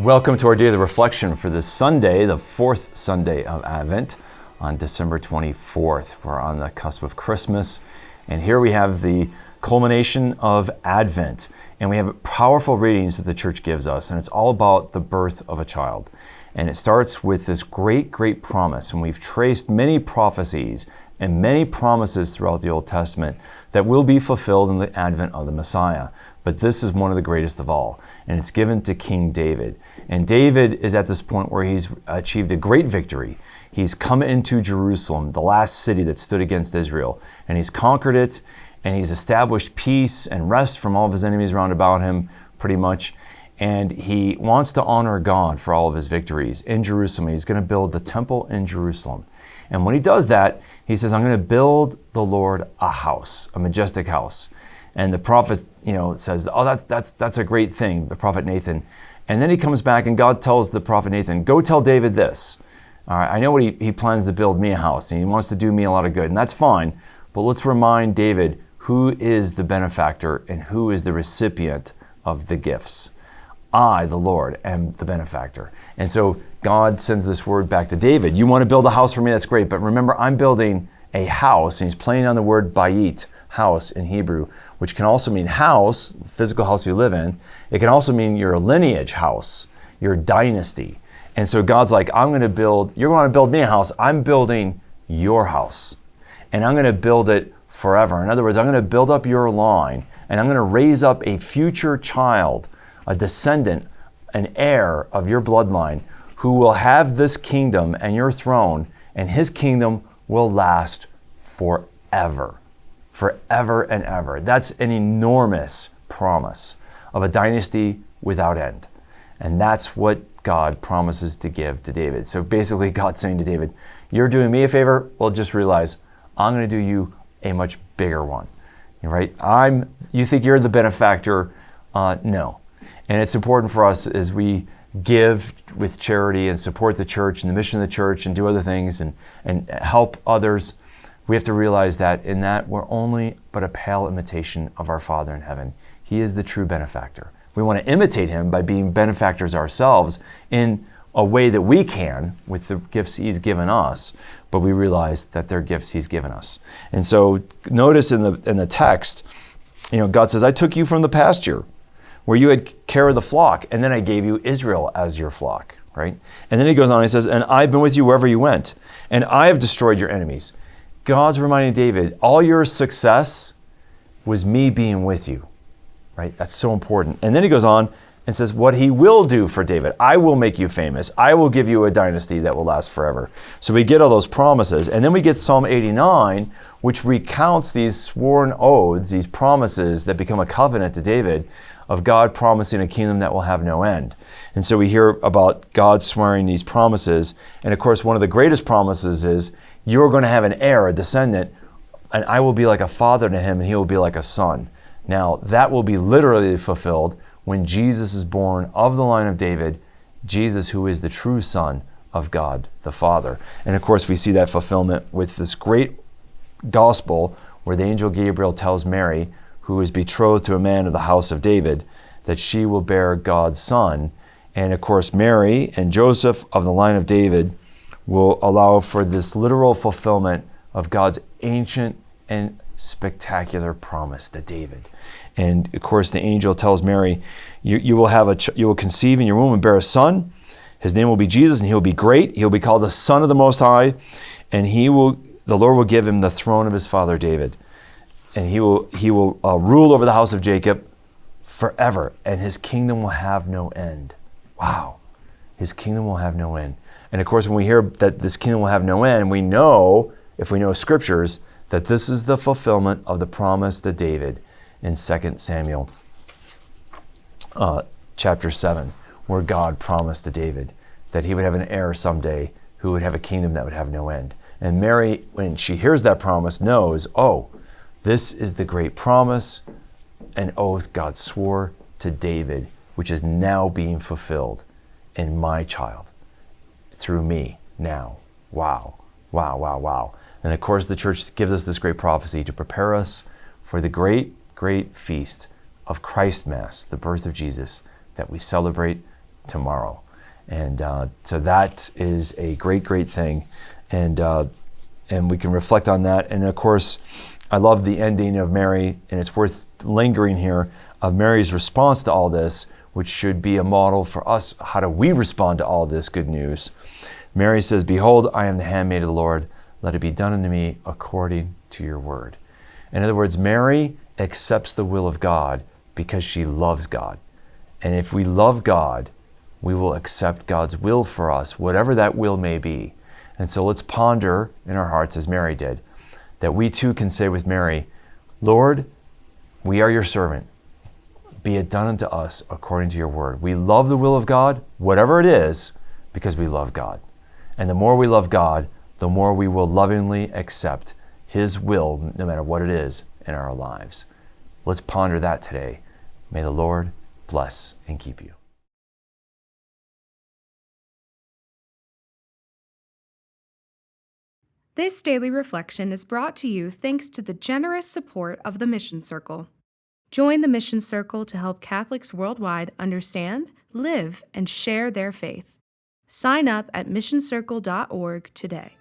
Welcome to our Day of the Reflection for this Sunday, the fourth Sunday of Advent on December 24th. We're on the cusp of Christmas, and here we have the culmination of Advent, and we have powerful readings that the church gives us, and it's all about the birth of a child. And it starts with this great promise, and we've traced many prophecies and many promises throughout the Old Testament that will be fulfilled in the advent of the Messiah. But this is one of the greatest of all, and it's given to King David. And David is at this point where he's achieved a great victory. He's come into Jerusalem, the last city that stood against Israel, and he's conquered it, and he's established peace and rest from all of his enemies round about him, pretty much. And he wants to honor God for all of his victories in Jerusalem. He's going to build the temple in Jerusalem. And when he does that, he says, I'm going to build the Lord a house, a majestic house. And the prophet, says, oh, that's a great thing, the prophet Nathan. And then he comes back and God tells the prophet Nathan, go tell David this. All right, I know what he plans to build me a house, and he wants to do me a lot of good, and that's fine. But let's remind David who is the benefactor and who is the recipient of the gifts. I, the Lord, am the benefactor. And so God sends this word back to David. You want to build a house for me? That's great. But remember, I'm building a house. And he's playing on the word bayit, house in Hebrew, which can also mean house, physical house you live in. It can also mean your lineage house, your dynasty. And so God's like, you're going to build me a house. I'm building your house. And I'm going to build it forever. In other words, I'm going to build up your line, and I'm going to raise up a future child, a descendant, an heir of your bloodline, who will have this kingdom and your throne, and his kingdom will last forever and ever. That's an enormous promise of a dynasty without end. And that's what God promises to give to David. So basically God's saying to David, you're doing me a favor? Well, just realize I'm going to do you a much bigger one. Right? You think you're the benefactor? No. And it's important for us as we give with charity and support the church and the mission of the church and do other things and help others. We have to realize that in that we're only but a pale imitation of our Father in heaven. He is the true benefactor. We want to imitate him by being benefactors ourselves in a way that we can with the gifts he's given us, but we realize that they're gifts he's given us. And so notice in the text, God says, I took you from the pasture where you had care of the flock, and then I gave you Israel as your flock, right? And then he goes on, he says, and I've been with you wherever you went, and I have destroyed your enemies. God's reminding David, all your success was me being with you, right? That's so important. And then he goes on and says, what he will do for David, I will make you famous. I will give you a dynasty that will last forever. So we get all those promises. And then we get Psalm 89, which recounts these sworn oaths, these promises that become a covenant to David, of God promising a kingdom that will have no end. And so we hear about God swearing these promises. And of course, one of the greatest promises is, you're going to have an heir, a descendant, and I will be like a father to him, and he will be like a son. Now, that will be literally fulfilled when Jesus is born of the line of David, Jesus, who is the true Son of God the Father. And of course, we see that fulfillment with this great gospel where the angel Gabriel tells Mary, who is betrothed to a man of the house of David, that she will bear God's son. And of course, Mary and Joseph of the line of David will allow for this literal fulfillment of God's ancient and spectacular promise to David. And of course, the angel tells Mary, you will conceive in your womb and bear a son. His name will be Jesus, and he will be great. He will be called the Son of the Most High, and the Lord will give him the throne of his father David. And he will rule over the house of Jacob forever, and his kingdom will have no end. Wow. His kingdom will have no end. And of course, when we hear that this kingdom will have no end, we know, if we know scriptures, that this is the fulfillment of the promise to David in 2 Samuel chapter 7, where God promised to David that he would have an heir someday who would have a kingdom that would have no end. And Mary, when she hears that promise, knows, this is the great promise and oath God swore to David, which is now being fulfilled in my child through me now. Wow. And of course, the church gives us this great prophecy to prepare us for the great feast of Christ Mass, the birth of Jesus, that we celebrate tomorrow. And so that is a great, great thing. And we can reflect on that. And of course, I love the ending of Mary, and it's worth lingering here, of Mary's response to all this, which should be a model for us. How do we respond to all this good news? Mary says, "Behold, I am the handmaid of the Lord. Let it be done unto me according to your word." In other words, Mary accepts the will of God because she loves God. And if we love God, we will accept God's will for us, whatever that will may be. And so let's ponder in our hearts, as Mary did, that we too can say with Mary, "Lord, we are your servant. Be it done unto us according to your word." We love the will of God, whatever it is, because we love God. And the more we love God, the more we will lovingly accept his will, no matter what it is, in our lives. Let's ponder that today. May the Lord bless and keep you. This daily reflection is brought to you thanks to the generous support of the Mission Circle. Join the Mission Circle to help Catholics worldwide understand, live, and share their faith. Sign up at missioncircle.org today.